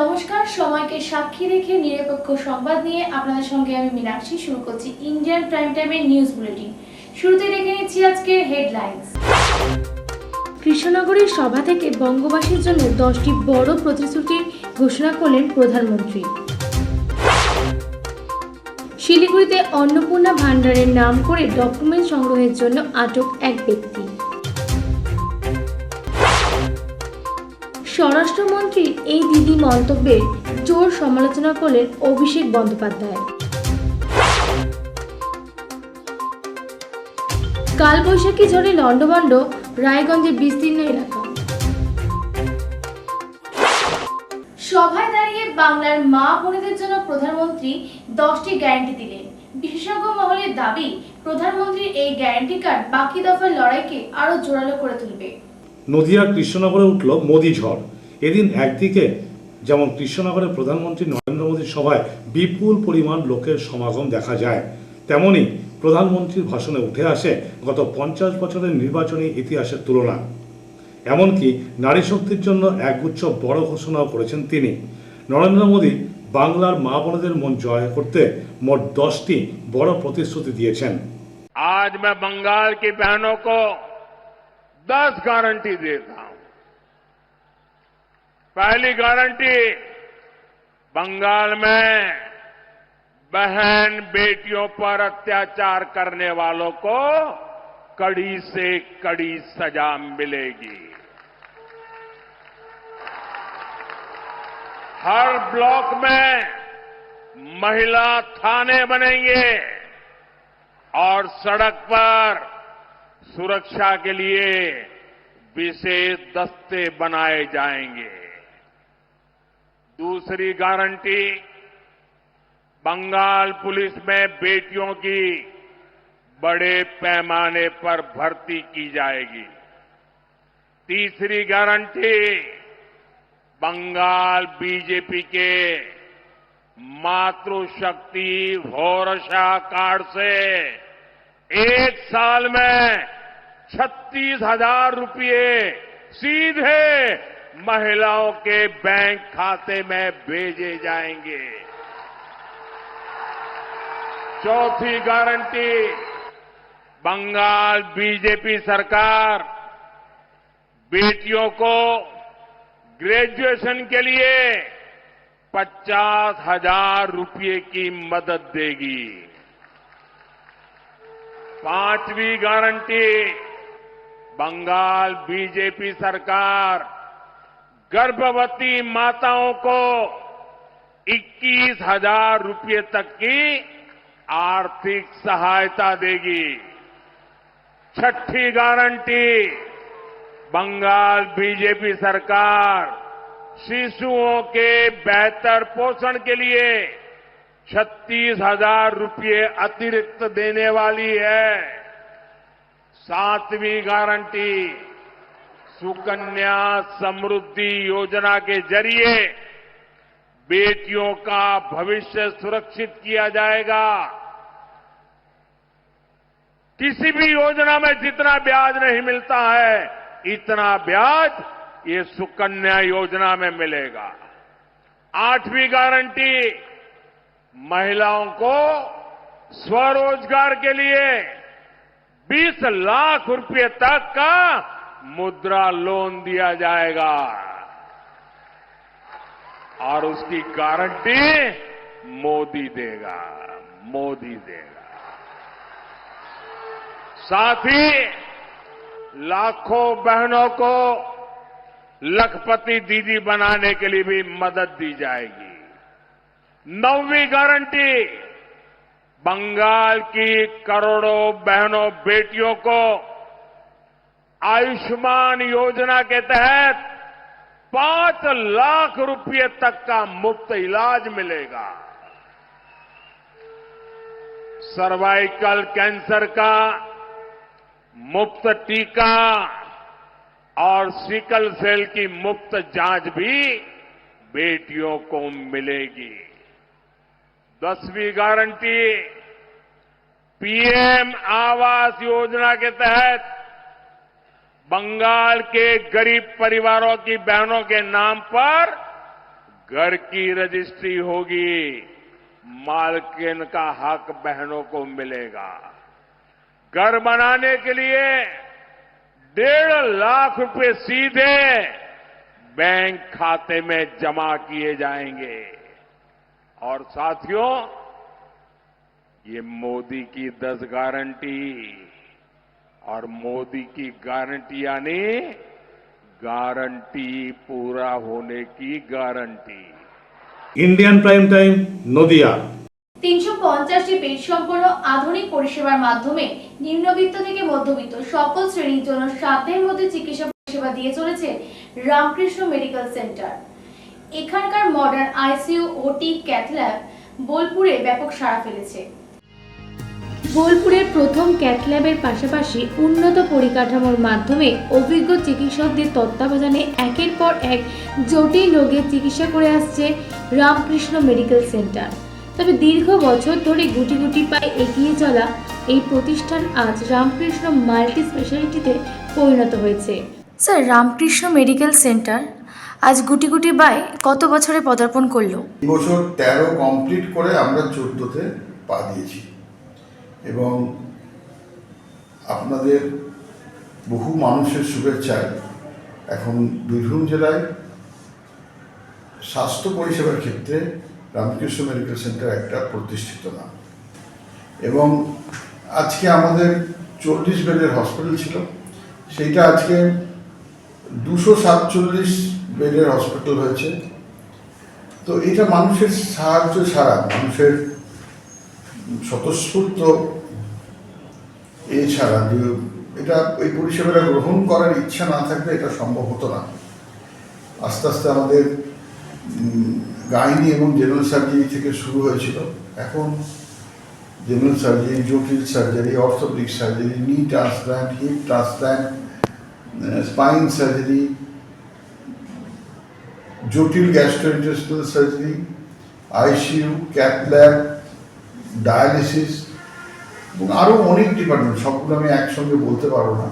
নমস্কার, সময়কে সাক্ষী রেখে নিরপেক্ষ সংবাদ নিয়ে আপনাদের সঙ্গে আমি মীনাক্ষী শুরু করছি ইন্ডিয়ান প্রাইম টাইমের নিউজ বুলেটিন। শুরুতে দেখে নিচ্ছি আজকের হেডলাইন্স। কৃষ্ণনগরের সভা থেকে বঙ্গবাসীর জন্য 10টি বড় প্রতিশ্রুতির ঘোষণা করলেন প্রধানমন্ত্রী। শিলিগুড়িতে অন্নপূর্ণা ভান্ডারের নাম করে ডকুমেন্ট সংগ্রহের জন্য আটক এক ব্যক্তি। স্বরাষ্ট্রমন্ত্রীর এই দিদি মন্তব্যের জোর সমালোচনা করলেন অভিষেক বন্দ্যোপাধ্যায়। কালবৈশাখী ঝড়ে লন্ডভন্ড রায়গঞ্জের বিস্তীর্ণ এলাকা। সভায় দাঁড়িয়ে বাংলার মা বোনেদের জন্য প্রধানমন্ত্রী 10টি গ্যারান্টি দিলেন। বিশেষজ্ঞ মহলের দাবি, প্রধানমন্ত্রীর এই গ্যারান্টি কার্ড বাকি দফার লড়াইকে আরো জোরালো করে তুলবে। নদিয়ার কৃষ্ণনগরে উঠল মোদি ঝড়। এদিন একদিকে যেমন কৃষ্ণনগরের প্রধানমন্ত্রী নরেন্দ্র মোদীর সভায় বিপুল পরিমাণ লোকের সমাগম দেখা যায়, তেমনি প্রধানমন্ত্রীর ভাষণে উঠে আসে গত 50 বছরের নির্বাচনী ইতিহাসের তুলনা। এমনকি নারী শক্তির জন্য একগুচ্ছ বড় ঘোষণাও করেছেন তিনি। নরেন্দ্র মোদী বাংলার মা বোনেদের মন জয় করতে মোট 10টি বড় প্রতিশ্রুতি দিয়েছেন। आज मैं बंगाल की बहनों को 10 गारंटी देता हूं। पहली गारंटी, बंगाल में बहन बेटियों पर अत्याचार करने वालों को कड़ी से कड़ी सजा मिलेगी। हर ब्लॉक में महिला थाने बनेंगे और सड़क पर सुरक्षा के लिए विशेष दस्ते बनाए जाएंगे। दूसरी गारंटी, बंगाल पुलिस में बेटियों की बड़े पैमाने पर भर्ती की जाएगी। तीसरी गारंटी, बंगाल बीजेपी के मातृशक्ति भरोसा कार्ड से 1 साल में 36,000 रुपये सीधे महिलाओं के बैंक खाते में भेजे जाएंगे। चौथी गारंटी, बंगाल बीजेपी सरकार बेटियों को ग्रेजुएशन के लिए 50,000 रुपये की मदद देगी। पांचवी गारंटी, बंगाल बीजेपी सरकार गर्भवती माताओं को 21,000 रुपये तक की आर्थिक सहायता देगी। छठी गारंटी, बंगाल बीजेपी सरकार शिशुओं के बेहतर पोषण के लिए 36,000 रुपये अतिरिक्त देने वाली है। सातवीं गारंटी, सुकन्या समृद्धि योजना के जरिए बेटियों का भविष्य सुरक्षित किया जाएगा। किसी भी योजना में जितना ब्याज नहीं मिलता है, इतना ब्याज ये सुकन्या योजना में मिलेगा। आठवीं गारंटी, महिलाओं को स्वरोजगार के लिए 20 लाख रुपए तक का मुद्रा लोन दिया जाएगा और उसकी गारंटी मोदी देगा। साथ ही लाखों बहनों को लखपति दीदी बनाने के लिए भी मदद दी जाएगी। 9वीं गारंटी, बंगाल की करोड़ों बहनों बेटियों को आयुष्मान योजना के तहत 5 लाख रुपये तक का मुफ्त इलाज मिलेगा। सर्वाइकल कैंसर का मुफ्त टीका और सिकल सेल की मुफ्त जांच भी बेटियों को मिलेगी। 10वीं गारंटी, पीएम आवास योजना के तहत बंगाल के गरीब परिवारों की बहनों के नाम पर घर की रजिस्ट्री होगी, मालकिन का हक बहनों को मिलेगा। घर बनाने के लिए 1.5 लाख रुपए सीधे बैंक खाते में जमा किए जाएंगे। और साथियों, ये मोदी की 10 गारंटी, और मोदी की गारंटी यानी गारंटी पूरा होने की guarantee. Indian prime time Nadia. 350টি বেড সম্পন্ন আধুনিক পরিষেবার মাধ্যমে নিম্নবিত্ত থেকে মধ্যবিত্ত সকল শ্রেণীর জন্য সাধ্যের মধ্যে চিকিৎসা পরিষেবা দিয়ে চলেছে রামকৃষ্ণ মেডিকেল সেন্টার। এখানকার মডার্ন আইসিইউ, ওটি, ক্যাথ ল্যাব বোলপুরে ব্যাপক সাড়া ফেলেছে। বোলপুরের প্রথম ক্যাথ ল্যাবের পাশাপাশি উন্নত পরিকাঠামোর মাধ্যমে অভিজ্ঞ চিকিৎসকদের তত্ত্বাবধানে একের পর এক জটিল রোগের চিকিৎসা করে আসছে রামকৃষ্ণ মেডিকেল সেন্টার। তবে দীর্ঘ বছর ধরে গুটি গুটি পায়ে এগিয়ে চলা এই প্রতিষ্ঠান আজ রামকৃষ্ণ মাল্টি স্পেশালিটিতে পরিণত হয়েছে। স্যার, রামকৃষ্ণ মেডিকেল সেন্টার আজ গুটি গুটি পায়ে কত বছরে পদার্পণ করলো? এই বছর 13 কমপ্লিট করে আমরা 14তে পা দিয়েছি এবং আপনাদের বহু মানুষের শুভেচ্ছায় এখন বীরভূম জেলায় স্বাস্থ্য পরিষেবার ক্ষেত্রে রামকৃষ্ণ মেডিকেল সেন্টার একটা প্রতিষ্ঠিত নাম। এবং আজকে আমাদের 40 বেডের হসপিটাল ছিল, সেইটা আজকে 247 বেডের হসপিটাল হয়েছে। তো এটা মানুষের সাহায্য ছাড়া, মানুষের স্বতঃস্ফূর্ত এছাড়া যে এটা এই পরিষেবাটা গ্রহণ করার ইচ্ছা না থাকলে এটা সম্ভব হতো না। আস্তে আস্তে আমাদের গাইনি এবং জেনারেল সার্জারি থেকে শুরু হয়েছিল, এখন জেনারেল সার্জারি, জটিল surgery, orthopedic surgery, knee transplant, hip transplant, spine surgery, জটিল gastrointestinal surgery, ICU, cath lab, dialysis এবং আরও অনেক ডিপার্টমেন্ট, সবগুলো আমি একসঙ্গে বলতে পারবো না।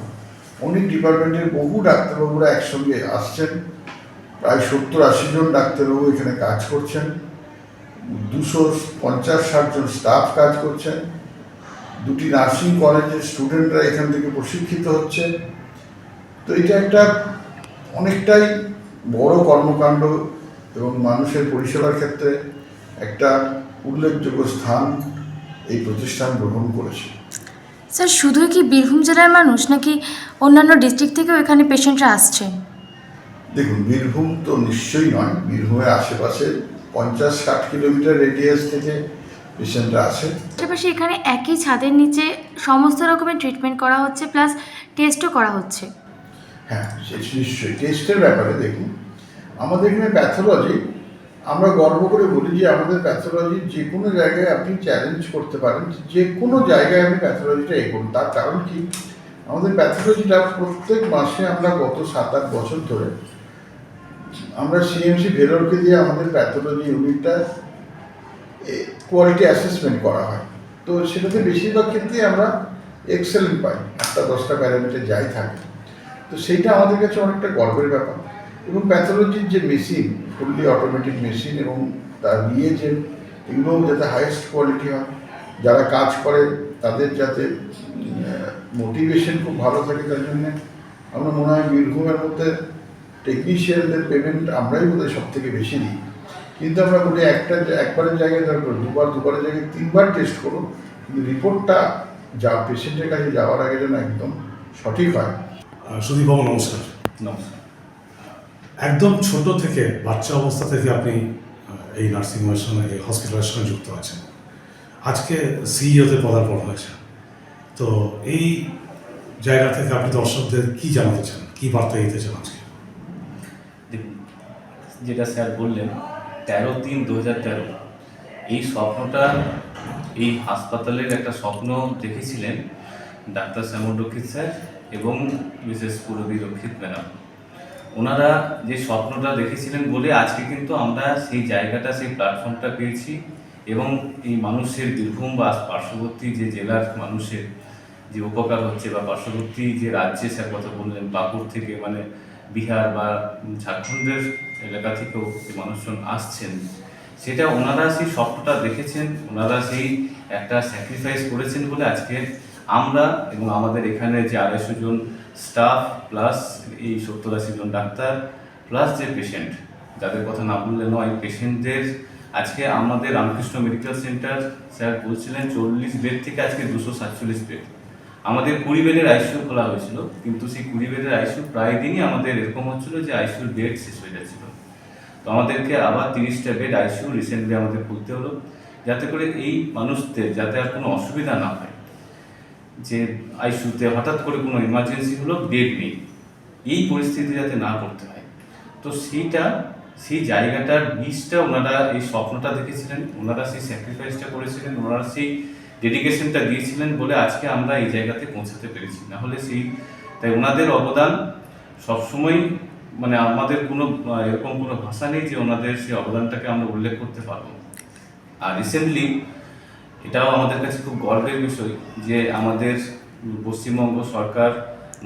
অনেক ডিপার্টমেন্টের বহু ডাক্তারবাবুরা একসঙ্গে আসছেন, প্রায় 70-80 জন ডাক্তারবাবু এখানে কাজ করছেন, 250-60 জন স্টাফ কাজ করছেন, 2টি নার্সিং কলেজের স্টুডেন্টরা এখান থেকে প্রশিক্ষিত হচ্ছে। তো এটা একটা অনেকটাই বড় কর্মকাণ্ড এবং মানুষের পরিষেবার ক্ষেত্রে একটা উল্লেখযোগ্য স্থান এই প্রতিষ্ঠান গ্রহণ করেছে। স্যার, শুধুই কি বীরভূম জেলার মানুষ নাকি অন্যান্য ডিস্ট্রিক্ট থেকেও এখানে পেশেন্টরা আসছেন? দেখুন, বীরভূম তো নিশ্চয়ই নয়, বীরভূমের আশেপাশে 50-60 কিলোমিটার রেডিয়াস থেকে পেশেন্টরা আসে। পাশাপাশি এখানে একই ছাদের নিচে সমস্ত রকমের ট্রিটমেন্ট করা হচ্ছে, প্লাস টেস্টও করা হচ্ছে। হ্যাঁ, নিশ্চয়ই। টেস্টের ব্যাপারে দেখুন, আমাদের এখানে প্যাথোলজি, আমরা গর্ব করে বলি যে আমাদের প্যাথোলজি যে কোনো জায়গায় আপনি চ্যালেঞ্জ করতে পারেন, যে কোনো জায়গায় আপনি প্যাথোলজিটা এগোন। তার কারণ কি, আমাদের প্যাথোলজিটা প্রত্যেক মাসে আমরা গত 7-8 বছর ধরে আমরা সিএমসি ভেলোরকে দিয়ে আমাদের প্যাথোলজি ইউনিটটা কোয়ালিটি অ্যাসেসমেন্ট করা হয়। তো সেটাতে বেশিরভাগ ক্ষেত্রেই আমরা এক্সেলেন্ট পাই, 8-10টা প্যারামিটার যাই থাকে। তো সেইটা আমাদের কাছে অনেকটা গর্বের ব্যাপার। এবং প্যাথোলজির যে মেশিন, ফুললি অটোমেটিক মেশিন এবং তার যে এগুলো যাতে হাইয়েস্ট কোয়ালিটি হয়, যারা কাজ করে তাদের যাতে মোটিভেশন খুব ভালো থাকে, তার জন্যে আমরা মনে হয় বীরভূমের মধ্যে টেকনিশিয়ানদের পেমেন্ট আমরাই বোধহয় সব থেকে বেশি দিই। কিন্তু আমরা বলি একবারের জায়গায় দরকার দুবারের জায়গায় 3বার টেস্ট করুন, কিন্তু রিপোর্টটা যা পেশেন্টের কাছে যাওয়ার আগে যেন একদম সঠিক হয়। সুদীপবাবু নমস্কার। নমস্কার। একদম ছোট থেকে, বাচ্চা অবস্থা থেকে আপনি এই নার্সিংহোমের সঙ্গে, এই হসপিটালের সঙ্গে যুক্ত আছেন। আজকে সিইওতে পদার্পণ হয়েছে, তো এই জায়গা থেকে আপনি দর্শকদের কি জানাতে চান, কি বার্তা দিতে চান আজকে? দেখুন, যেটা স্যার বললেন 13/3/2013 এই স্বপ্নটা, এই হাসপাতালের একটা স্বপ্ন দেখেছিলেন ডাক্তার শ্যামল রক্ষিত স্যার এবং মিসেস পুরবী রক্ষিত ম্যাডাম। ওনারা যে স্বপ্নটা দেখেছিলেন বলে আজকে কিন্তু আমরা সেই জায়গাটা, সেই প্ল্যাটফর্মটা পেয়েছি এবং এই মানুষের, বীরভূম বা পার্শ্ববর্তী যে জেলার মানুষের যে উপকার হচ্ছে, বা পার্শ্ববর্তী যে রাজ্যে স্যার কথা বললেন, পাকুড় থেকে, মানে বিহার বা ঝাড়খণ্ডের এলাকা থেকেও যে মানুষজন আসছেন, সেটা ওনারা সেই স্বপ্নটা দেখেছেন, ওনারা সেই একটা স্যাক্রিফাইস করেছেন বলে আজকে আমরা এবং আমাদের এখানে যে 250 জন স্টাফ প্লাস এই 70-80 জন ডাক্তার প্লাস যে পেশেন্ট, যাদের কথা না বললে নয়, পেশেন্টদের আজকে আমাদের রামকৃষ্ণ মেডিকেল সেন্টার স্যার বলছিলেন 40 বেড থেকে আজকে 247 বেড। আমাদের 20 বেডের আইসিইউ খোলা হয়েছিল, কিন্তু সেই 20 বেডের আইসিইউ প্রায় দিনই আমাদের এরকম হচ্ছিল যে আইসিইউর বেড শেষ হয়ে যাচ্ছিল। তো আমাদেরকে আবার 30টা বেড আইসিইউ রিসেন্টলি আমাদের খুলতে হলো, যাতে করে এই মানুষদের যাতে আর কোনো অসুবিধা না হয়, যে আইসিইউতে হঠাৎ করে কোনো ইমার্জেন্সি হলো, বেড নেই, এই পরিস্থিতি যাতে না করতে হয়। তো সেই জায়গাটার বীজটা ওনারা, এই স্বপ্নটা দেখেছিলেন, ওনারা সেই স্যাক্রিফাইসটা করেছিলেন, ওনারা সেই ডেডিকেশনটা দিয়েছিলেন বলে আজকে আমরা এই জায়গাতে পৌঁছাতে পেরেছি। না হলে তাই ওনাদের অবদান সবসময়, মানে আমাদের কোনো এরকম কোনো ভাষা নেই যে ওনাদের সেই অবদানটাকে আমরা উল্লেখ করতে পারবো। আর রিসেন্টলি এটাও আমাদের কাছে খুব গর্বের বিষয় যে আমাদের পশ্চিমবঙ্গ সরকার,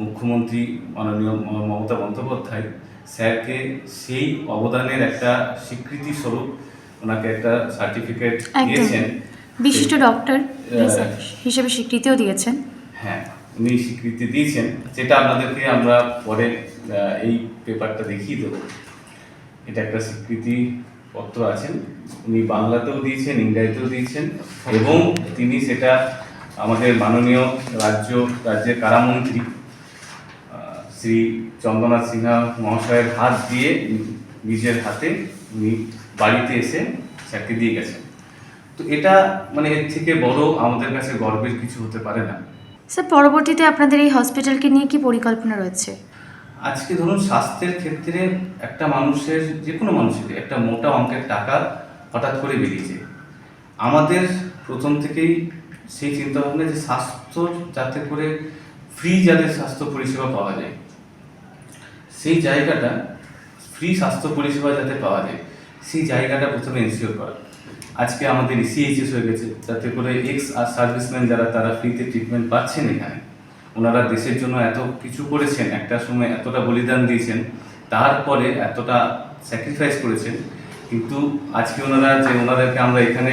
মুখ্যমন্ত্রী মাননীয় মমতা বন্দ্যোপাধ্যায় স্যারকে সেই অবদানের একটা স্বীকৃতি স্বরূপ ওনাকে একটা সার্টিফিকেট দিয়েছেন, বিশিষ্ট ডক্টর হিসেবে স্বীকৃতিও দিয়েছেন। হ্যাঁ, উনি স্বীকৃতি দিয়েছেন, যেটা আপনাদেরকে আমরা পরে এই পেপারটা দেখিয়ে দেবো। এটা একটা স্বীকৃতি পত্র আছেন, উনি বাংলাতেও দিয়েছেন, ইংরেজিতেও দিয়েছেন, এবং তিনি সেটা আমাদের মাননীয় রাজ্যের কারামন্ত্রী শ্রী চন্দ্রনাথ সিনহা মহাশয়ের হাত দিয়ে, নিজের হাতে উনি বাড়িতে এসে স্যারকে দিয়ে গেছেন। তো এটা মানে এর থেকে বড় আমাদের কাছে গর্বের কিছু হতে পারে না। স্যার, পরবর্তীতে আপনাদের এই হসপিটালকে নিয়ে কি পরিকল্পনা রয়েছে? আজকে ধরুন স্বাস্থ্যের ক্ষেত্রে একটা মানুষের, যে কোনো মানুষের একটা মোটা অঙ্কের টাকা হঠাৎ করে বেরিয়েছে। আমাদের প্রথম থেকেই সেই চিন্তা ভাবনা যে স্বাস্থ্য যাতে করে ফ্রি, যাদের স্বাস্থ্য পরিষেবা পাওয়া যায়, সেই জায়গাটা ফ্রি স্বাস্থ্য পরিষেবা যাতে পাওয়া যায়, সেই জায়গাটা প্রথমে এনশিওর করা। আজকে আমাদের ইসিএইচএস হয়ে গেছে, যাতে করে এক্স আর সার্ভিসম্যান যারা, তারা ফ্রিতে ট্রিটমেন্ট পাচ্ছেন এখানে। ওনারা দেশের জন্য এত কিছু করেছেন, একটা সময় এতটা বলিদান দিয়েছেন, তারপরে এতটা স্যাক্রিফাইস করেছেন, কিন্তু আজকে ওনাদেরকে আমরা এখানে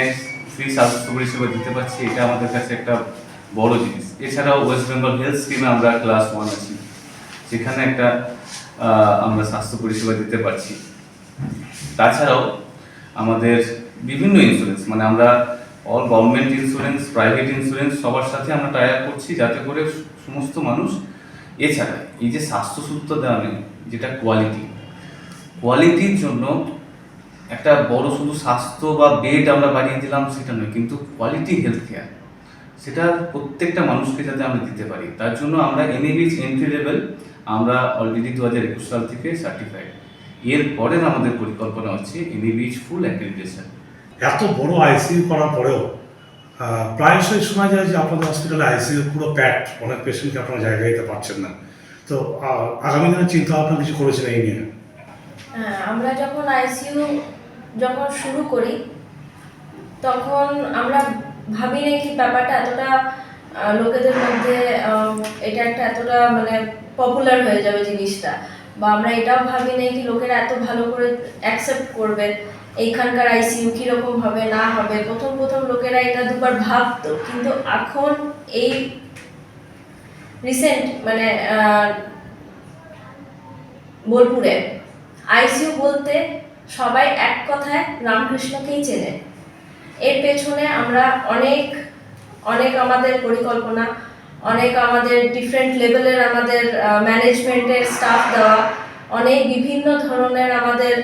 ফ্রি স্বাস্থ্য পরিষেবা দিতে পারছি, এটা আমাদের কাছে একটা বড় জিনিস। এছাড়াও ওয়েস্ট বেঙ্গল হেলথ স্কিমে আমরা ক্লাস 1 আছি, সেখানে একটা আমরা স্বাস্থ্য পরিষেবা দিতে পারছি। তাছাড়াও আমাদের বিভিন্ন ইন্স্যুরেন্স, মানে আমরা all government insurance, private insurance সবার সাথে আমরা টাই আপ করছি, যাতে করে সমস্ত মানুষ, এছাড়া এই যে স্বাস্থ্য সুবিধা দেওয়া নেই, যেটা কোয়ালিটির জন্য একটা বড় শুধু স্বাস্থ্য বা বেড আমরা বাড়িয়ে দিলাম সেটা নয়, কিন্তু কোয়ালিটি হেলথ কেয়ার, সেটা প্রত্যেকটা মানুষকে যাতে আমরা দিতে পারি, তার জন্য আমরা এনএবিএইচ এন্ট্রি লেভেল আমরা অলরেডি 2021 সাল থেকে সার্টিফাইড। এর পরের আমাদের পরিকল্পনা হচ্ছে এনএবিএইচ ফুল অ্যাক্রেডিটেশন। এত বড় আইসিইউ করার পরেও প্রায়শই শোনা যায় যে আপনাদের হসপিটালে আইসিইউ পুরো প্যাকড, অনেক পেশেন্টকে আপনারা জায়গা দিতে পারছেন না। তো আগামী দিনের চিন্তা ভাবনা কিছু করেছেন এই নিয়ে? আমরা যখন আইসিইউ শুরু করি, তখন আমরা ভাবি না কি ব্যাপারটা এতটা লোকেদের মধ্যে, এটা একটা এতটা মানে পপুলার হয়ে যাবে জিনিসটা, বা আমরা এটাও ভাবি না কি লোকেরা এত ভালো করে অ্যাকসেপ্ট করবে এইখানকার আইসিইউ কীরকম হবে না হবে। প্রথম লোকেরা এটা দুবার ভাবতো, কিন্তু এখন এই রিসেন্ট মানে বোলপুরে আইসিইউ বলতে সবাই এক কথায় রামকৃষ্ণকেই চেনে। এর পেছনে আমরা অনেক আমাদের পরিকল্পনা, অনেক আমাদের ডিফারেন্ট লেভেলের আমাদের ম্যানেজমেন্টের স্টাফ দেওয়া, অনেক বিভিন্ন ধরনের আমাদের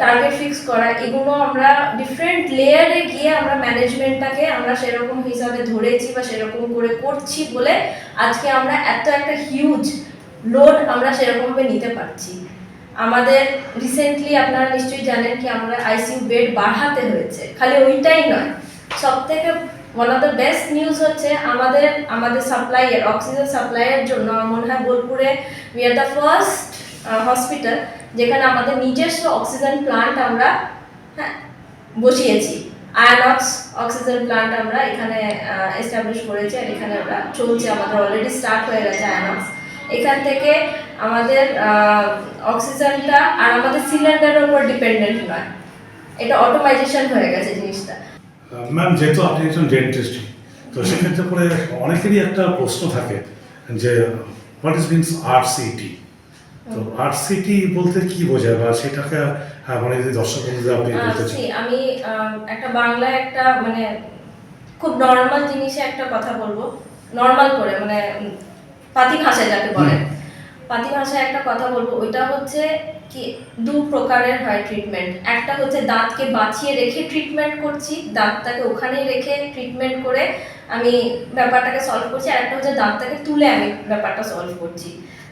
টার্গেট ফিক্স করা, এগুলো আমরা ডিফারেন্ট লেয়ারে গিয়ে আমরা ম্যানেজমেন্টটাকে আমরা সেরকম হিসাবে ধরেছি বা সেরকম করে করছি বলে আজকে আমরা একটা হিউজ লোড আমরা সেরকমভাবে নিতে পারছি। আমাদের রিসেন্টলি আপনারা নিশ্চয়ই জানেন কি আমরা আইসিইউ বেড বাড়াতে হয়েছে, খালি ওইটাই নয়, সবথেকে one of the best news হচ্ছে আমাদের সাপ্লাইয়ের, অক্সিজেন সাপ্লাইয়ের জন্য আমার মনে হয় বোলপুরে we are the first hospital যেখানে আমাদের নিজস্ব অক্সিজেন প্লান্ট আমরা বসিয়েছি। আয়নক্স অক্সিজেন প্লান্ট আমরা এখানে এস্টাবলিশ করেছি, আর এখানে আমরা চলছে, আমাদের অলরেডি স্টার্ট হয়ে গেছে আয়নক্স। এখান থেকে আমাদের অক্সিজেনটা আর আমাদের সিলিন্ডারের উপর ডিপেন্ডেন্ট নয়, এটা অটোমাইজেশন হয়ে গেছে জিনিসটা। ম্যাম, যেহেতু আপনি একজন ডেন্টিস্ট, তো সেক্ষেত্রে পরে অনেকেরই একটা প্রশ্ন থাকে যে হোয়াট ইজ মিনস আরসিটি। তো আরসিটি বলতে কি বোঝায় বা সেটাকে মানে যদি দর্শক বন্ধুদের আপনি বলতে চান। আমি একটা বাংলায় একটা মানে খুব নর্মাল জিনিসে একটা কথা বলবো, নর্মাল করে মানে পাতি ভাষায় যাকে বলে, পাতি ভাষায় একটা কথা বলবো। ওইটা হচ্ছে কি দু প্রকারের হয় ট্রিটমেন্ট। একটা হচ্ছে দাঁতকে বাঁচিয়ে রেখে ট্রিটমেন্ট করছি, দাঁতটাকে ওখানেই রেখে ট্রিটমেন্ট করে আমি ব্যাপারটাকে সলভ করছি, আর একটা হচ্ছে দাঁতটাকে তুলে আমি ব্যাপারটা সলভ করছি।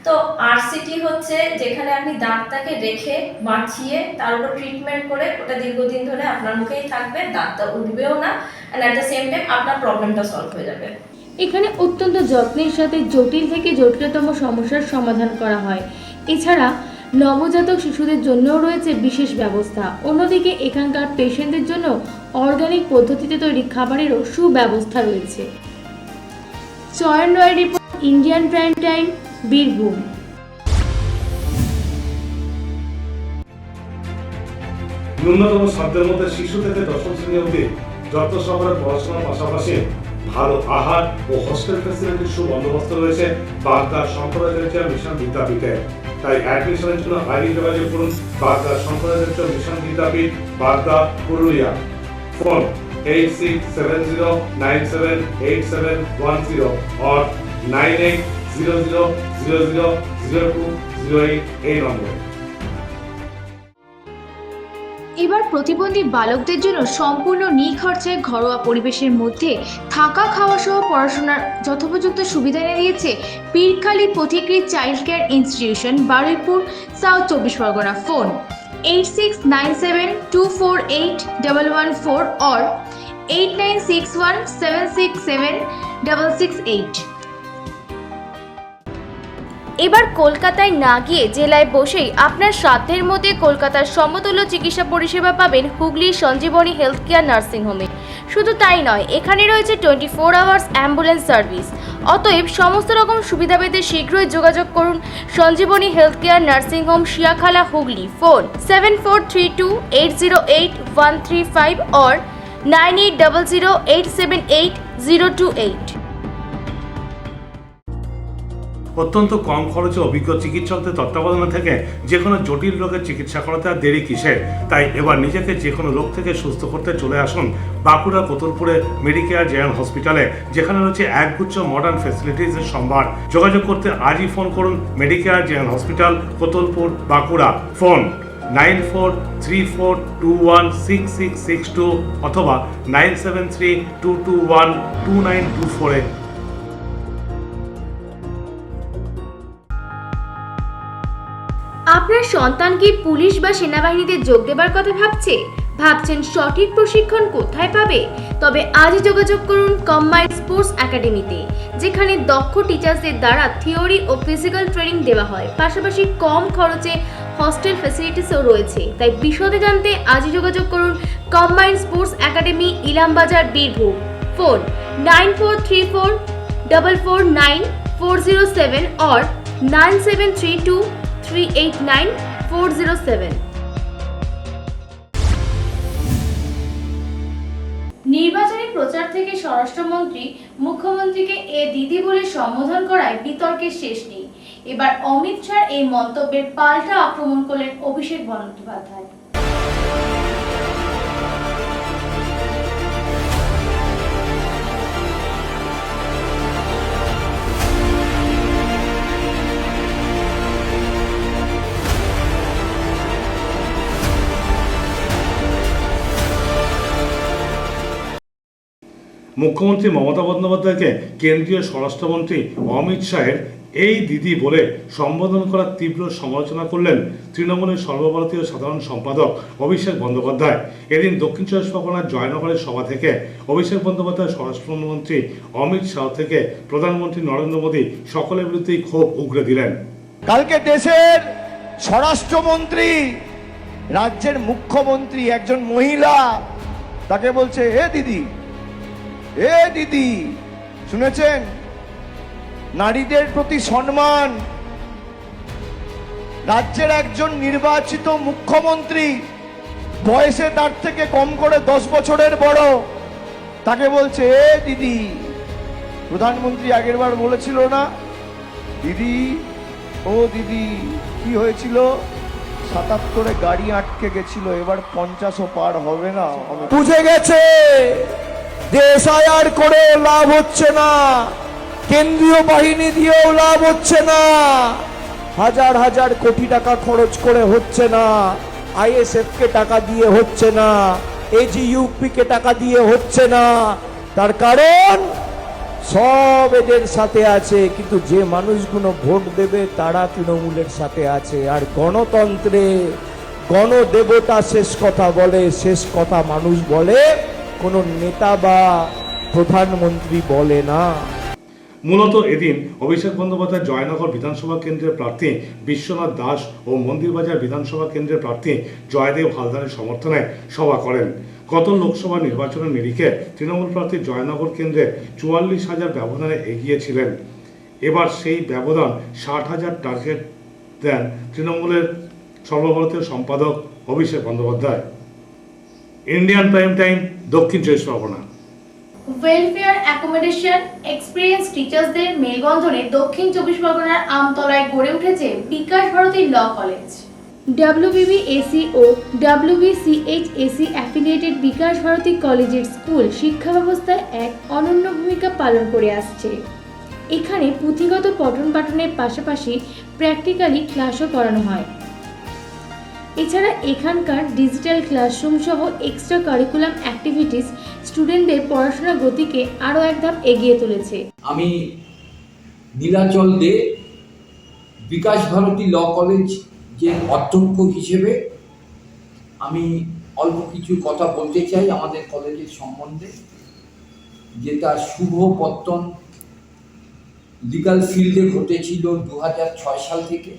তো আরসিটি হচ্ছে যেখানে আপনি দাঁতটাকে রেখে বাঁচিয়ে তার উপর ট্রিটমেন্ট করে ওটা দীর্ঘদিন ধরে আপনার মুখেই থাকবে, দাঁতটা উঠবেও না, and at the same time আপনার প্রবলেমটা সলভ হয়ে যাবে। এখানে অত্যন্ত যত্নের সাথে জটিল থেকে জটিলতম সমস্যার সমাধান করা হয়। এছাড়া নবজাতক শিশুদের জন্যও রয়েছে বিশেষ ব্যবস্থা। অন্যদিকে এখানকার পেশেন্টদের জন্য অর্গানিক পদ্ধতিতে তৈরি খাবারেরও সুব্যবস্থা রয়েছে। Chayan Roy report, Indian prime time, Birbhum. ন্যূনতম সাধ্যের মধ্যে শিশু থেকে দশম শ্রেণী অবধি যত সহকারে পড়াশোনার পাশাপাশি ভালো আহার ও হোস্টেল ফ্যাসিলিটির সুবন্দোবস্ত রয়েছে বাগদার শঙ্করাচার্য মিশন বিদ্যাপীঠে। তাই অ্যাডমিশনের জন্য আজই যোগাযোগ করুন বাগদার শঙ্করাচার্য মিশন বিদ্যাপীঠ, বাগদা, পুরুলিয়া। ফোন 8670978710 or 9800000208 এই নম্বরে। এবার প্রতিবন্ধী বালকদের জন্য সম্পূর্ণ নিখরচায় ঘরোয়া পরিবেশের মধ্যে থাকা খাওয়া সহ পড়াশোনার যথোপযুক্ত সুবিধা এনে দিয়েছে Pirkhali Pathikrit child care institution, Baruipur, south 24 Pargana. Phone 8697248114 or 8961767668। এবার কলকাতায় না গিয়ে জেলায় বসেই আপনার সাধ্যের মধ্যে কলকাতার সমতুল্য চিকিৎসা পরিষেবা পাবেন হুগলির সঞ্জীবনী হেলথ কেয়ার নার্সিংহোমে। শুধু তাই নয়, এখানে রয়েছে 24 আওয়ার্স অ্যাম্বুলেন্স সার্ভিস। অতএব সমস্ত রকম সুবিধা পেতে শীঘ্রই যোগাযোগ করুন Sanjeevani health care nursing home, Shiakhala, Hooghly. Phone 7432808135 or 9800878028। অত্যন্ত কম খরচে অভিজ্ঞ চিকিৎসকদের তত্ত্বাবধানে থেকে যে কোনো জটিল রোগের চিকিৎসা করাতে আর দেরি কিসের। তাই এবার নিজেকে যে কোনো রোগ থেকে সুস্থ করতে চলে আসুন বাঁকুড়া কোতলপুরে মেডিকেয়ার জেনারেল হসপিটালে, যেখানে রয়েছে একগুচ্ছ মডার্ন ফ্যাসিলিটিসের সম্ভার। যোগাযোগ করতে আজই ফোন করুন Medicare general hospital, Kotulpur, Bankura. Phone 9434216662 অথবা 9732212924-এ। আপনার সন্তান কি পুলিশ বা সেনাবাহিনীতে যোগ দেবার কথা ভাবছেন সঠিক প্রশিক্ষণ কোথায় পাবে? তবে আজই যোগাযোগ করুন কম্বাইন্ড স্পোর্টস একাডেমিতে, যেখানে দক্ষ টিচার্সদের দ্বারা থিওরি ও ফিজিক্যাল ট্রেনিং দেওয়া হয়, পাশাপাশি কম খরচে হস্টেল ফ্যাসিলিটিসও রয়েছে। তাই বিশদে জানতে আজই যোগাযোগ করুন combined sports academy, Ilambazar, Birbhum. Phone 9434449407 or 9732389407। নির্বাচনী প্রচার থেকে স্বরাষ্ট্রমন্ত্রী মুখ্যমন্ত্রীকে এ দিদি বলে সম্বোধন করায় বিতর্কের শেষ নেই। এবার অমিত শাহর এই মন্তব্যের পাল্টা আক্রমণ করলেন অভিষেক বন্দ্যোপাধ্যায়। মুখ্যমন্ত্রী মমতা বন্দ্যোপাধ্যায়কে কেন্দ্রীয় স্বরাষ্ট্রমন্ত্রী অমিত শাহের এই দিদি বলে সম্বোধন করার তীব্র সমালোচনা করলেন তৃণমূলের সর্বভারতীয় সাধারণ সম্পাদক অভিষেক বন্দ্যোপাধ্যায়। এদিন দক্ষিণ চব্বিশ পরগনার জয়নগরের সভা থেকে অভিষেক বন্দ্যোপাধ্যায় স্বরাষ্ট্রমন্ত্রী অমিত শাহ থেকে প্রধানমন্ত্রী নরেন্দ্র মোদী সকলের বিরুদ্ধেই ক্ষোভ উগরে দিলেন। কালকে দেশের স্বরাষ্ট্রমন্ত্রী, রাজ্যের মুখ্যমন্ত্রী, একজন মহিলা তাকে বলছে এ দিদি, শুনেছেন? নারীদের প্রতি সম্মান, রাজ্যের একজন নির্বাচিত মুখ্যমন্ত্রী, বয়সে তার থেকে কম করে 10 বছরের বড়, তাকে বলছে এ দিদি। প্রধানমন্ত্রী আগেরবার বলেছিল না, দিদি ও দিদি, কি হয়েছিল? 77-এ গাড়ি আটকে গেছিল, এবার 50ও পার হবে না। বুঝে গেছে যে এসআইআর করে লাভ হচ্ছে না, কেন্দ্রীয় বাহিনী দিয়েও লাভ হচ্ছে না, হাজার হাজার কোটি টাকা খরচ করে হচ্ছে না, আইএসএফ কে টাকা দিয়ে হচ্ছে না, এজিইউপি কে টাকা দিয়ে হচ্ছে না। তার কারণ সব এদের সাথে আছে, কিন্তু যে মানুষগুলো ভোট দেবে তারা তৃণমূলের সাথে আছে। আর গণতন্ত্রে গণদেবতা শেষ কথা বলে, শেষ কথা মানুষ বলে, কোনো নেতা বা প্রধানমন্ত্রী বলে না। মূলত এদিন অভিষেক বন্দ্যোপাধ্যায় জয়নগর বিধানসভা কেন্দ্রের প্রার্থী বিশ্বনাথ দাস ও মন্দিরবাজার বিধানসভা কেন্দ্রের প্রার্থী জয়দেব হালদারের সমর্থনে সভা করেন। গত লোকসভা নির্বাচনের নিরিখে তৃণমূল প্রার্থী জয়নগর কেন্দ্রে 44,000 ব্যবধানে এগিয়েছিলেন। এবার সেই ব্যবধান 60,000 টার্গেট দেন তৃণমূলের সর্বভারতীয় সম্পাদক Abhishek Bandyopadhyay. Indian prime time, দক্ষিণ 24 পরগনা। ওয়েলফেয়ার অ্যাকোমোডেশন এক্সপিরিয়েন্স টিচার্সদের মেলবন্ধনে দক্ষিণ 24 পরগনার আমতলায় গড়ে উঠেছে বিকাশ ভারতী ল কলেজ। WBBAC ও WBCHAC অ্যাফিলিয়েটেড বিকাশ ভারতী কলেজের স্কুল শিক্ষা ব্যবস্থায় এক অনন্য ভূমিকা পালন করে আসছে। এখানে পুঁথিগত পঠন পাঠনের পাশাপাশি প্র্যাকটিক্যালি ক্লাসও করানো হয়। এছাড়া এখানকার ডিজিটাল ক্লাসরুম সহ এক্সট্রা কারিকুলাম অ্যাক্টিভিটিস স্টুডেন্টদের পড়াশোনার গতিকে আরও এক ধাপ এগিয়ে তুলেছে। আমি নীলাচল দে, বিকাশ ভারতী ল কলেজ যে অধ্যক্ষ হিসেবে আমি অল্প কিছু কথা বলতে চাই আমাদের কলেজের সম্বন্ধে, যেটা শুভ পত্তন লিগ্যাল ফিল্ডে ঘটেছিল 2006 সাল থেকে।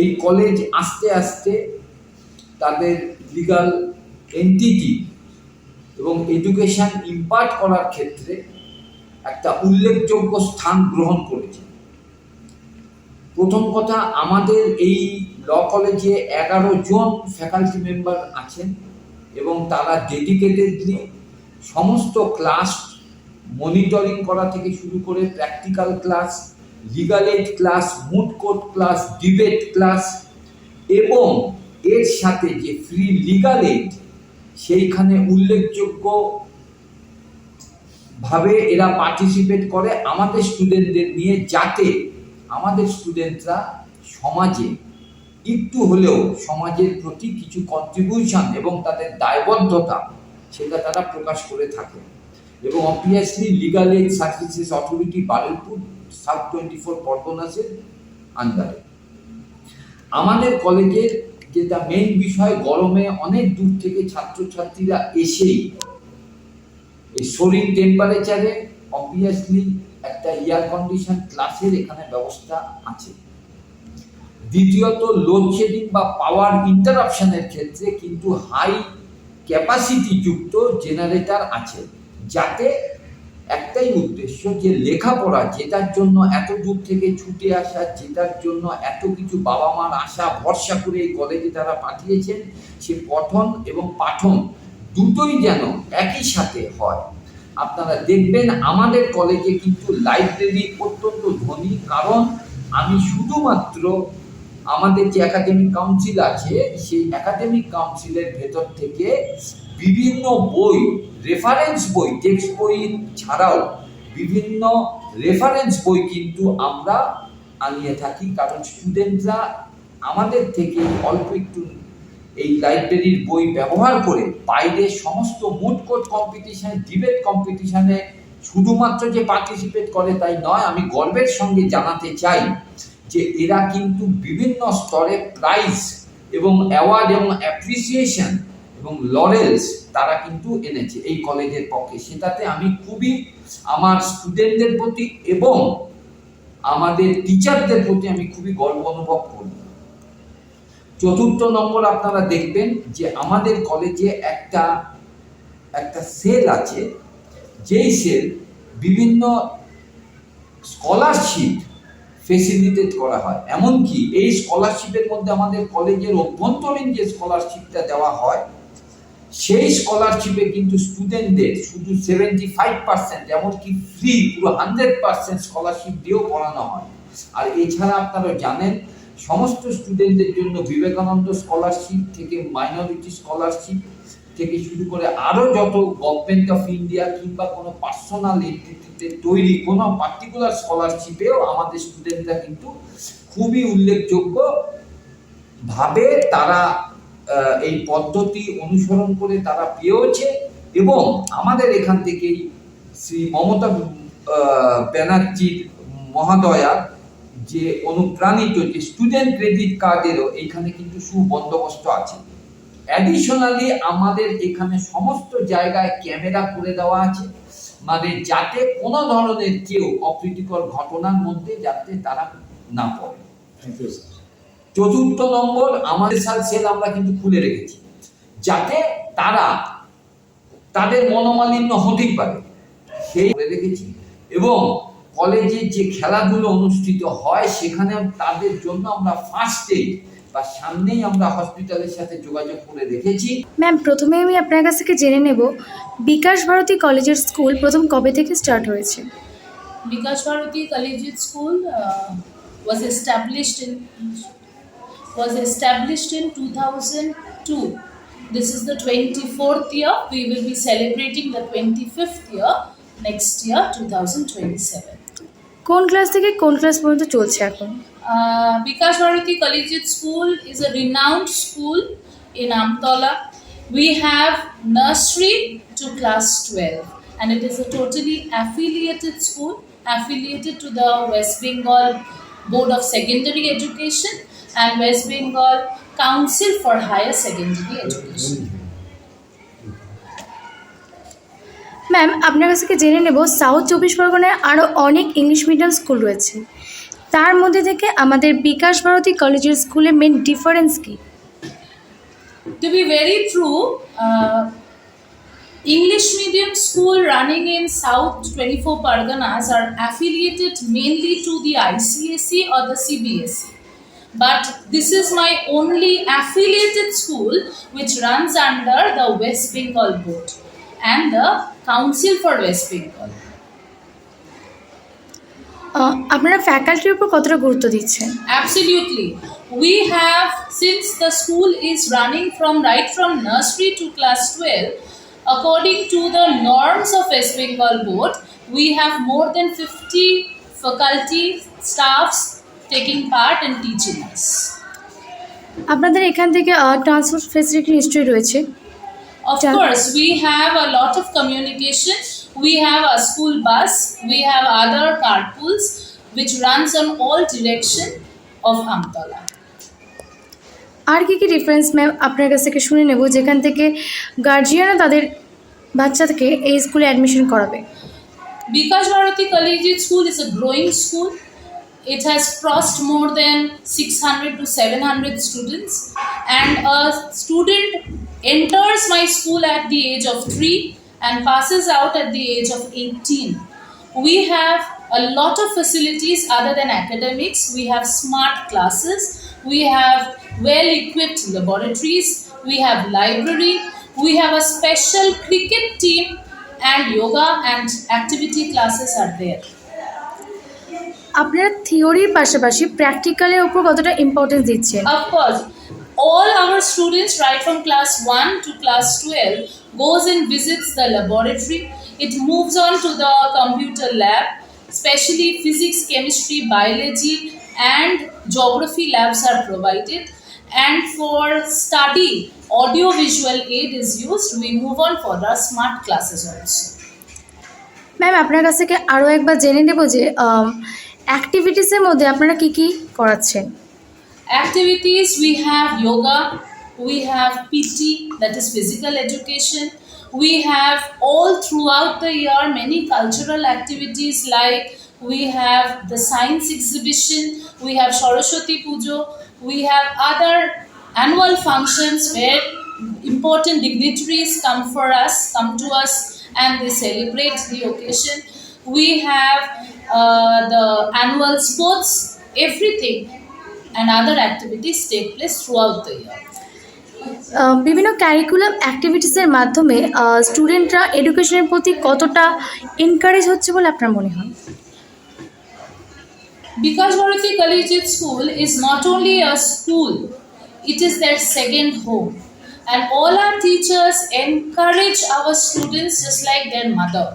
এই কলেজ আস্তে আস্তে তাদের লিগ্যাল এন্টিটি এবং এডুকেশন ইম্পার্ট করার ক্ষেত্রে একটা উল্লেখযোগ্য স্থান গ্রহণ করেছে। প্রথম কথা, আমাদের এই ল কলেজে 11 জন ফ্যাকাল্টি মেম্বার আছেন এবং তারা ডেডিকেটেডলি সমস্ত ক্লাস মনিটরিং করা থেকে শুরু করে practical class, legal aid class, moot court class, debate class এবং এর সাথে যে ফ্রি লিগাল এইড, সেইখানে উল্লেখযোগ্য ভাবে এরা পার্টিসিপেট করে আমাদের স্টুডেন্টদের নিয়ে, যাতে আমাদের স্টুডেন্টরা সমাজে একটু হলেও সমাজের প্রতি কিছু কন্ট্রিবিউশন এবং তাদের দায়বদ্ধতা সেটা তারা প্রকাশ করে থাকে। এবং obviously legal aid services authority Baruipur south 24 পরগনাসের আন্ডারে। আমাদের কলেজের যেটা মেইন বিষয়, গরমে অনেক দূর থেকে ছাত্রছাত্রীরা এসেই এই শরীর টেম্পারেচারে অবভিয়াসলি একটা এয়ার কন্ডিশন ক্লাসের এখানে ব্যবস্থা আছে। দ্বিতীয়ত, লোডশেডিং বা পাওয়ার ইন্টারাপশনের ক্ষেত্রে কিন্তু হাই ক্যাপাসিটি যুক্ত জেনারেটর আছে, যাতে একটাই উদ্দেশ্য যে লেখাপড়া, যেটার জন্য এত দূর থেকে ছুটে আসা, যেটার জন্য এত কিছু বাবা মার আশা ভরসা করে এই কলেজে তারা পাঠিয়েছেন, সে পঠন এবং পাঠন দুটোই যেন একই সাথে হয়। আপনারা দেখবেন আমাদের কলেজে কিন্তু লাইব্রেরি অত্যন্ত ধনী, কারণ আমি শুধুমাত্র আমাদের যে একাডেমিক কাউন্সিল আছে সেই একাডেমিক কাউন্সিলের ভেতর থেকে বিভিন্ন বই, রেফারেন্স বই, টেক্সট বই ছাড়াও বিভিন্ন রেফারেন্স বই কিন্তু আমরা আনিয়ে থাকি, কারণ স্টুডেন্টরা আমাদের থেকে অল্প একটু এই লাইব্রেরির বই ব্যবহার করে বাইরে সমস্ত মুড কোর্ট কম্পিটিশন, ডিবেট কম্পিটিশনে শুধুমাত্র যে পার্টিসিপেট করে তাই নয়, আমি গর্বের সঙ্গে জানাতে চাই যে এরা কিন্তু বিভিন্ন স্তরে প্রাইজ এবং অ্যাওয়ার্ড এবং অ্যাপ্রিসিয়েশন এবং লরেলস তারা কিন্তু এনেছে এই কলেজের পক্ষে। সেটাতে আমি খুবই আমার স্টুডেন্টদের প্রতি এবং আমাদের টিচারদের প্রতি আমি খুবই গর্ব অনুভব করি। চতুর্থ নম্বর, আপনারা দেখবেন যে আমাদের কলেজে একটা সেল আছে, যেই সেল বিভিন্ন স্কলারশিপ ফেসিলিটেট করা হয়। এমনকি এই স্কলারশিপের মধ্যে আমাদের কলেজের অভ্যন্তরীণ যে স্কলারশিপটা দেওয়া হয়, সেই স্কলারশিপে কিন্তু স্টুডেন্টদের শুধু 75%, এমনকি ফ্রি, পুরো 100% স্কলারশিপ দিয়েও পড়ানো হয়। আর এছাড়া আপনারা জানেন সমস্ত স্টুডেন্টদের জন্য বিবেকানন্দ স্কলারশিপ থেকে মাইনরিটি স্কলারশিপ থেকে শুরু করে আরও যত গভর্নমেন্ট অফ ইন্ডিয়া কিংবা কোনো পার্সোনাল এন্টিটিতে তৈরি কোনো পার্টিকুলার স্কলারশিপেও আমাদের স্টুডেন্টরা কিন্তু খুবই উল্লেখযোগ্য ভাবে তারা এই পদ্ধতি অনুসরণ করে তারা পেয়েছে। এবং আমাদের এখান থেকেই শ্রী মমতা ব্যানার্জির মহাদয়া যে অনুপ্রাণিত যে স্টুডেন্ট ক্রেডিট কার্ডেরও এইখানে কিন্তু সুবন্দোবস্ত আছে। অ্যাডিশনালি আমাদের এখানে সমস্ত জায়গায় ক্যামেরা করে দেওয়া আছে, মানে যাতে কোনো ধরনের কেউ অপ্রীতিকর ঘটনার মধ্যে যাতে তারা না পড়ে। Thank you sir. চতুর্থ নম্বর, আমাদের সেল আমরা কিন্তু খুলে রেখেছি যাতে তারা তাদের মনোমালিন্য হতেই পারে সেই খুলে রেখেছি। এবং কলেজে যে খেলাধুলো অনুষ্ঠিত হয় সেখানে তাদের জন্য আমরা ফার্স্ট এইড বা সামনেই আমরা হসপিটালের সাথে যোগাযোগ করে রেখেছি। ম্যাম, প্রথমে আমি আপনার কাছ থেকে জেনে নেব বিকাশ ভারতী কলেজের স্কুল প্রথম কবে থেকে স্টার্ট হয়েছে? Bikash Bharati Collegiate School was established in 2002. This is the 24th year. We will be celebrating the 25th year next year, 2027. কোন ক্লাস থেকে কোন ক্লাস পর্যন্ত চলছে এখন? Bikash Bharati Collegiate School is a renowned school in Amtola. We have nursery to class 12, and it is a totally affiliated school, affiliated to the West Bengal Board of Secondary Education and West Bengal Council for Higher Secondary Education. Ma'am, আপনার কাছ থেকে জেনে নেব south চব্বিশ পরগনায় আরও অনেক English medium school রয়েছে, তার মধ্যে থেকে আমাদের বিকাশ ভারতী কলেজের স্কুলের মেন ডিফারেন্স কি? To be very true, English medium school running in South 24 Parganas are affiliated mainly to the ICSE or the CBSE. But this is my only affiliated school which runs under the West Bengal Board and the Council for West Bengal. আপনারা ফ্যাকাল্টির উপর কতটা গুরুত্ব দিচ্ছেন? Absolutely. We have, since the school is running right from nursery to class 12, according to the norms of West Bengal Board, we have more than 50 faculty staffs taking part in teaching us. আপনাদের এখান থেকে transport facility নিশ্চয়ই রয়েছে? Of course, we have a lot of communication. We have a school bus. We have other carpools which runs on all direction of Amtola. আর কি difference ma'am আপনার কাছ থেকে শুনে নেব যেখান থেকে গার্জিয়ানরা তাদের বাচ্চাকে এই স্কুলে অ্যাডমিশন করাবে? Bikash Bharati Collegiate School is a growing school. It has crossed more than 600 to 700 students, and a student enters my school at the age of 3 and passes out at the age of 18. We have a lot of facilities other than academics. We have smart classes. We have well-equipped laboratories. We have library. We have a special cricket team, and yoga and activity classes are there. আপনারা থিওরির পাশাপাশি প্র্যাকটিক্যালের উপর কতটা importance দিচ্ছেন? Of course, all our students right from class 1 to class 12 goes and visits the laboratory. It moves on to the computer lab, especially physics, chemistry, biology and geography labs are provided. And for study, audio-visual aid is used. We move on for the smart classes also. Ma'am, আপনার কাছ থেকে আরও একবার জেনে নেব যে অ্যাক্টিভিটিসের মধ্যে আপনারা কী কী করাচ্ছেন? Activities, we have yoga, we have PT, that is physical education. We have all throughout the year many cultural activities like we have the science exhibition, we have Saraswati Pujo, we have other annual functions where important dignitaries come to us and they celebrate the occasion. We have the annual sports, everything and other activities take place throughout the year. বিভিন্ন curriculum অ্যাক্টিভিটিসের মাধ্যমে স্টুডেন্টরা এডুকেশনের প্রতি কতটা encourage হচ্ছে বলে আপনার মনে হয়? Bikash Bharati Collegiate School is not only a school, it is their second home. And all our teachers encourage our students just like their mother.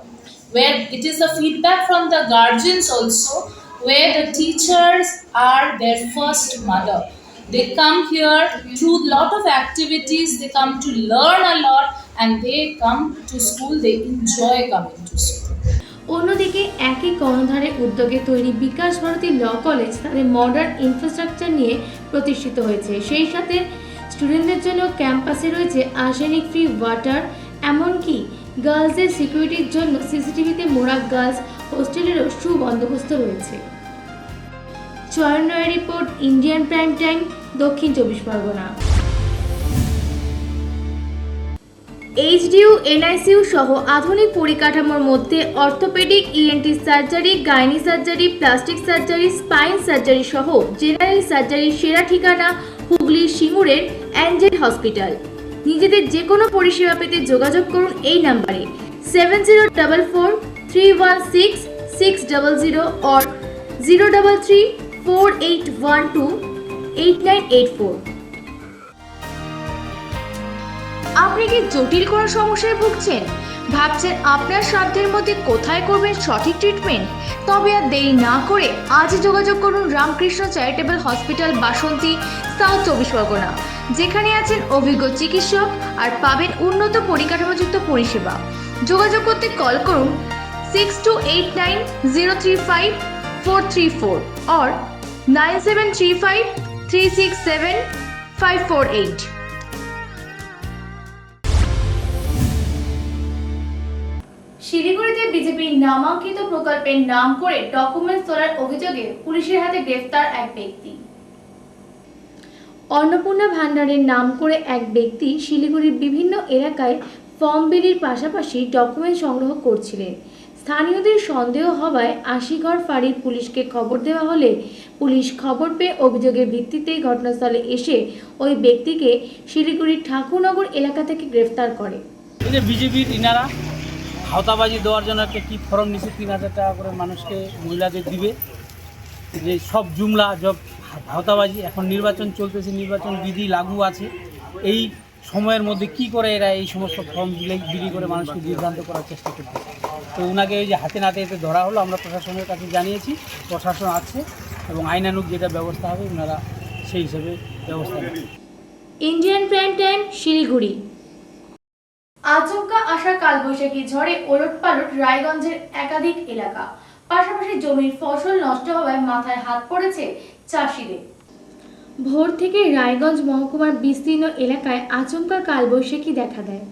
Where it is the feedback from the guardians also, where the teachers are their first mother. They come here through lot of activities, they come to learn a lot, and they come to school, they enjoy coming to school. অন্যদিকে একই কর্ণধারে উদ্যোগে তৈরি বিকাশ Bharati law college তাদের modern infrastructure নিয়ে প্রতিষ্ঠিত হয়েছে। সেই সাথে স্টুডেন্টদের জন্য ক্যাম্পাসে রয়েছে আর্সেনিক ফ্রি ওয়াটার, এমনকি গার্লসদের সিকিউরিটির জন্য সিসিটিভিতে মোড়া গার্লস হোস্টেলেরও সুবন্দোবস্ত রয়েছে। Chayan Roy report, Indian prime time, দক্ষিণ 24 পরগনা। এইচডিইউ, এনআইসিইউ সহ আধুনিক পরিকাঠামোর মধ্যে orthopaedic, ENT surgery, gynae surgery, plastic surgery, spine surgery সহ জেনারেল সার্জারির সেরা ঠিকানা হুগলির সিঙ্গুরের অ্যাঞ্জেল হসপিটাল। নিজেদের যে কোনো পরিষেবা পেতে যোগাযোগ করুন এই নাম্বারে 7044316600 or 03348128984। আপনি কি জটিল কোনো সমস্যায় ভুগছেন? ভাবছেন আপনার সাধ্যের মধ্যে কোথায় করবেন সঠিক ট্রিটমেন্ট? তবে আর দেরি না করে আজই যোগাযোগ করুন রামকৃষ্ণ চ্যারিটেবল হসপিটাল, বাসন্তী, সাউথ 24 পরগনা, যেখানে আছেন অভিজ্ঞ চিকিৎসক আর পাবেন উন্নত পরিকাঠামোযুক্ত পরিষেবা। যোগাযোগ করতে কল করুন 6289035434 or 9735367548। শিলিগুড়িতে বিজেপির নামাঙ্কিত প্রকল্পের নাম করে ডকুমেন্টস তোলার অভিযোগে পুলিশের হাতে গ্রেফতার এক ব্যক্তি। অন্নপূর্ণা ভান্ডারের নাম করে এক ব্যক্তি শিলিগুড়ির বিভিন্ন এলাকায় ফর্ম বিলির পাশাপাশি ডকুমেন্ট সংগ্রহ করছিলেন। স্থানীয়দের সন্দেহ হওয়ায় আশিঘর ফাঁড়ির পুলিশকে খবর দেওয়া হলে পুলিশ খবর পেয়ে অভিযোগের ভিত্তিতে ঘটনাস্থলে এসে ওই ব্যক্তিকে শিলিগুড়ির ঠাকুরনগর এলাকা থেকে গ্রেফতার করে। এই যে বিজেপির ইনারা ভাওতাবাজি দেওয়ার জন্য একটা কি ফর্ম নিচ্ছে 3000 টাকা করে মানুষকে, মহিলাদের দিবে, যে সব জুমলা জব ভাওতাবাজি। এখন নির্বাচন চলতেছে, নির্বাচন বিধি লাগু আছে, এই সময়ের মধ্যে কি করে এরা এই সমস্ত ফর্ম বিলি করে মানুষকে বিভ্রান্ত করার চেষ্টা করতেছে। তো ওনাকে এই যে হাতে নাতে এতে ধরা হলো, আমরা প্রশাসনের কাছে জানিয়েছি, প্রশাসন আছে এবং আইনানুগ যেটা ব্যবস্থা হবে ওনারা সেই হিসেবে ব্যবস্থা নেবে। Indian prime time, Siliguri. আচমকা আসা কালবৈশাখী ঝড়ে ওলটপালট রায়গঞ্জের একাধিক এলাকা, পাশাপাশি জমির ফসল নষ্ট হওয়ায় মাথায় হাত পড়েছে চাষিদের। ভোর থেকে রায়গঞ্জ মহকুমার বিস্তীর্ণ এলাকায় আচমকা কালবৈশাখী দেখা দেয়।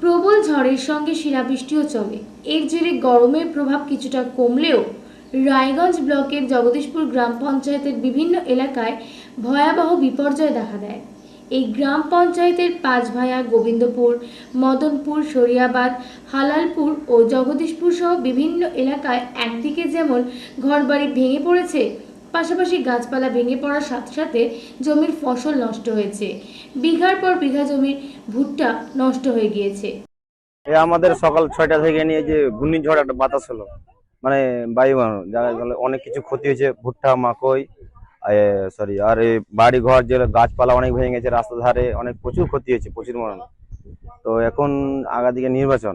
প্রবল ঝড়ের সঙ্গে শিলাবৃষ্টিও চলে। এর জেরে গরমের প্রভাব কিছুটা কমলেও রায়গঞ্জ ব্লকের জগদীশপুর গ্রাম পঞ্চায়েতের বিভিন্ন এলাকায় ভয়াবহ বিপর্যয় দেখা দেয়। এই গ্রাম পঞ্চায়েতের পাঁচভায়া, গোবিন্দপুর, মদনপুর, শরিয়াবাদ, হালালপুর ও জগদীশপুর সহ বিভিন্ন এলাকায় একদিকে যেমন ঘরবাড়ি ভেঙে পড়েছে, পাশাপাশি গাছপালা ভেঙে পড়ার সাথে সাথে জমির ফসল নষ্ট হয়েছে। বিঘার পর বিঘা জমির ভুট্টা নষ্ট হয়ে গিয়েছে। আমাদের সকাল 6টা থেকে নিয়ে যে ঘূর্ণিঝড় একটা বাতাস হলো, মানে বায়ুবান, যার ফলে অনেক কিছু ক্ষতি হয়েছে, ভুট্টা, মাকই, আর এই বাড়ি ঘর যে গাছপালা অনেক ভেঙে গেছে, রাস্তার ধারে অনেক প্রচুর ক্ষতি হয়েছে, প্রচুর মরণ। তো এখন আগাদিকে নির্বাচন,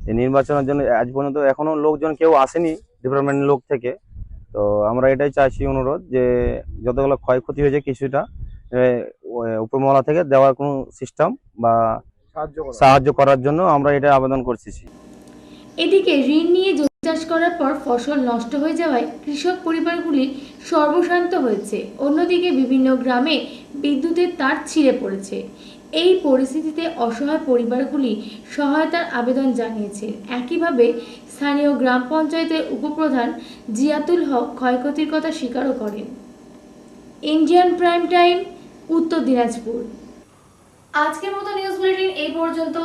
এই নির্বাচনের জন্য আজ পর্যন্ত এখনো লোকজন কেউ আসেনি ডিপার্টমেন্টের লোক থেকে। তো আমরা এটাই চাইছি, অনুরোধ যে যতগুলো ক্ষয়ক্ষতি হয়েছে কিছুটা উপরমহলা থেকে দেওয়ার কোনো সিস্টেম বা সাহায্য করার জন্য আমরা এটা আবেদন করছি। এদিকে ঋণ নিয়ে জমি চাষ করার পর ফসল নষ্ট হয়ে যাওয়ায় কৃষক পরিবারগুলি সর্বশান্ত হয়েছে। অন্যদিকে বিভিন্ন গ্রামে বিদ্যুতের তার ছিঁড়ে পড়েছে। এই পরিস্থিতিতে অসহায় পরিবারগুলি সহায়তার আবেদন জানিয়েছে। একইভাবে স্থানীয় গ্রাম পঞ্চায়েতের উপপ্রধান জিয়াতুল হক ক্ষয়ক্ষতির কথা স্বীকারও করেন। ইন্ডিয়ান প্রাইম টাইম, উত্তর দিনাজপুর। আজকের মতো নিউজ বুলেটিন এই পর্যন্ত।